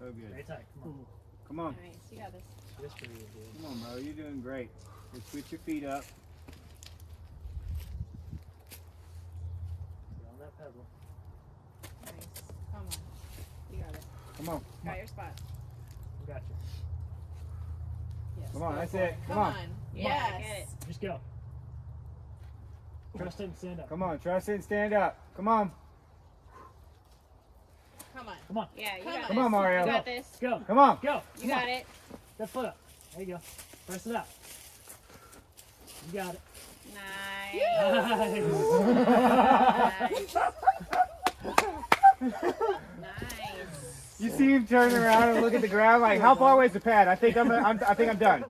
So good. Very tight. Come on. Come on. Nice. You got this. Just for you, dude. Come on, Mo. You're doing great. Just put your feet up. Get on that pedal. Nice. Come on. You got it. Come on. Got your spot. Got you. Yes. Come on. Go That's for it. Come on. Yes. Get it. Just go. Trust it and stand up. Come on. Trust it and stand up. Come on. Come on. Come on. Yeah, you Come got on. Come on, Mario. You got this. Go. Come on. Go. You got it. That foot up. There you go. Press it out. You got it. Nice. Nice. You see him turn around and look at the ground like, how far away is the pad? I think I'm done.